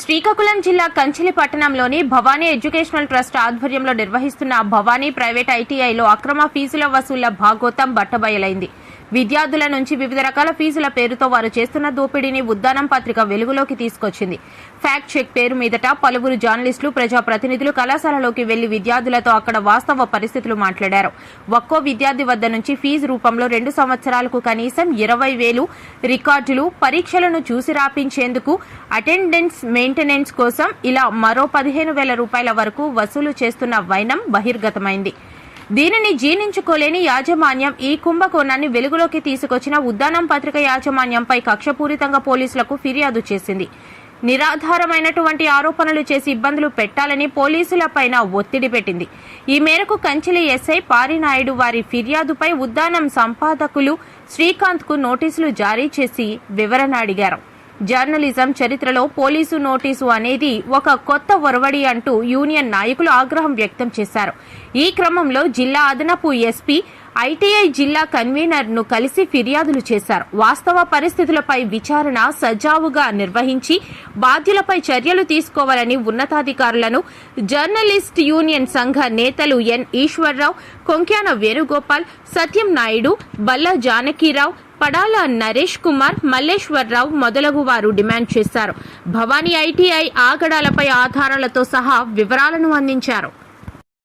శ్రీకాకుళం జిల్లా కంచిలి పట్టణంలోని Bhavani educational trust ఆధ్వర్యంలో నిర్వహిస్తున్న భవానీ ప్రైవేట్ ఐటీఐలో అక్రమ ఫీజుల వసూళ్ల భాగోతం బట్టబయలైంది. విద్యార్థుల నుంచి వివిధ రకాల ఫీజుల పేరుతో వారు చేస్తున్న దోపిడీని ఉద్దానం పత్రిక వెలుగులోకి తీసుకొచ్చింది. ఫ్యాక్ట్ చెక్ పేరు మీదట పలువురు జర్నలిస్టులు, ప్రజాప్రతినిధులు కళాశాలలోకి వెళ్లి విద్యార్థులతో అక్కడ వాస్తవ పరిస్థితులు మాట్లాడారు. ఒక్కో విద్యార్థి వద్ద నుంచి ఫీజు రూపంలో 2 సంవత్సరాలకు కనీసం 20,000 రికార్డులు, పరీక్షలను చూసి రాపించేందుకు, అటెండెన్స్ మెయింటెనెన్స్ కోసం ఇలా మరో 15,000 రూపాయల వరకు వసూలు చేస్తున్న వైనం బహిర్గతమైంది. దీనిని జీర్ణించుకోలేని యాజమాన్యం ఈ కుంభకోణాన్ని వెలుగులోకి తీసుకొచ్చిన ఉద్దానం పత్రిక యాజమాన్యంపై కక్షపూరితంగా పోలీసులకు ఫిర్యాదు చేసింది. నిరాధారమైనటువంటి ఆరోపణలు చేసి ఇబ్బందులు పెట్టాలని పోలీసులపైన ఒత్తిడి పెట్టింది. ఈ మేరకు కంచిలి ఎస్ఐ పారినాయుడు వారి ఫిర్యాదుపై ఉద్దానం సంపాదకులు శ్రీకాంత్ కు నోటీసులు జారీ చేసి వివరణ అడిగారు. జర్నలిజం చరిత్రలో పోలీసు నోటీసు అనేది ఒక కొత్త ఒరవడి అంటూ యూనియన్ నాయకులు ఆగ్రహం వ్యక్తం చేశారు. ఈ క్రమంలో జిల్లా అదనపు ఎస్పీ ఐటీఐ జిల్లా కన్వీనర్ ను కలిసి ఫిర్యాదులు చేశారు. వాస్తవ పరిస్థితులపై విచారణ సజావుగా నిర్వహించి బాధ్యులపై చర్యలు తీసుకోవాలని ఉన్నతాధికారులను జర్నలిస్ట్ యూనియన్ సంఘ నేతలు ఎన్ ఈశ్వర్రావు, కొంక్యాన వేణుగోపాల్, సత్యం నాయుడు, బల్లా జానకీరావు, పడాల నరేష్ కుమార్, మల్లేశ్వరరావు మొదలగు వారు డిమాండ్ చేశారు. భవానీ ఐటీఐ ఆగడాలపై ఆధారాలతో సహా వివరాలను అందించారు.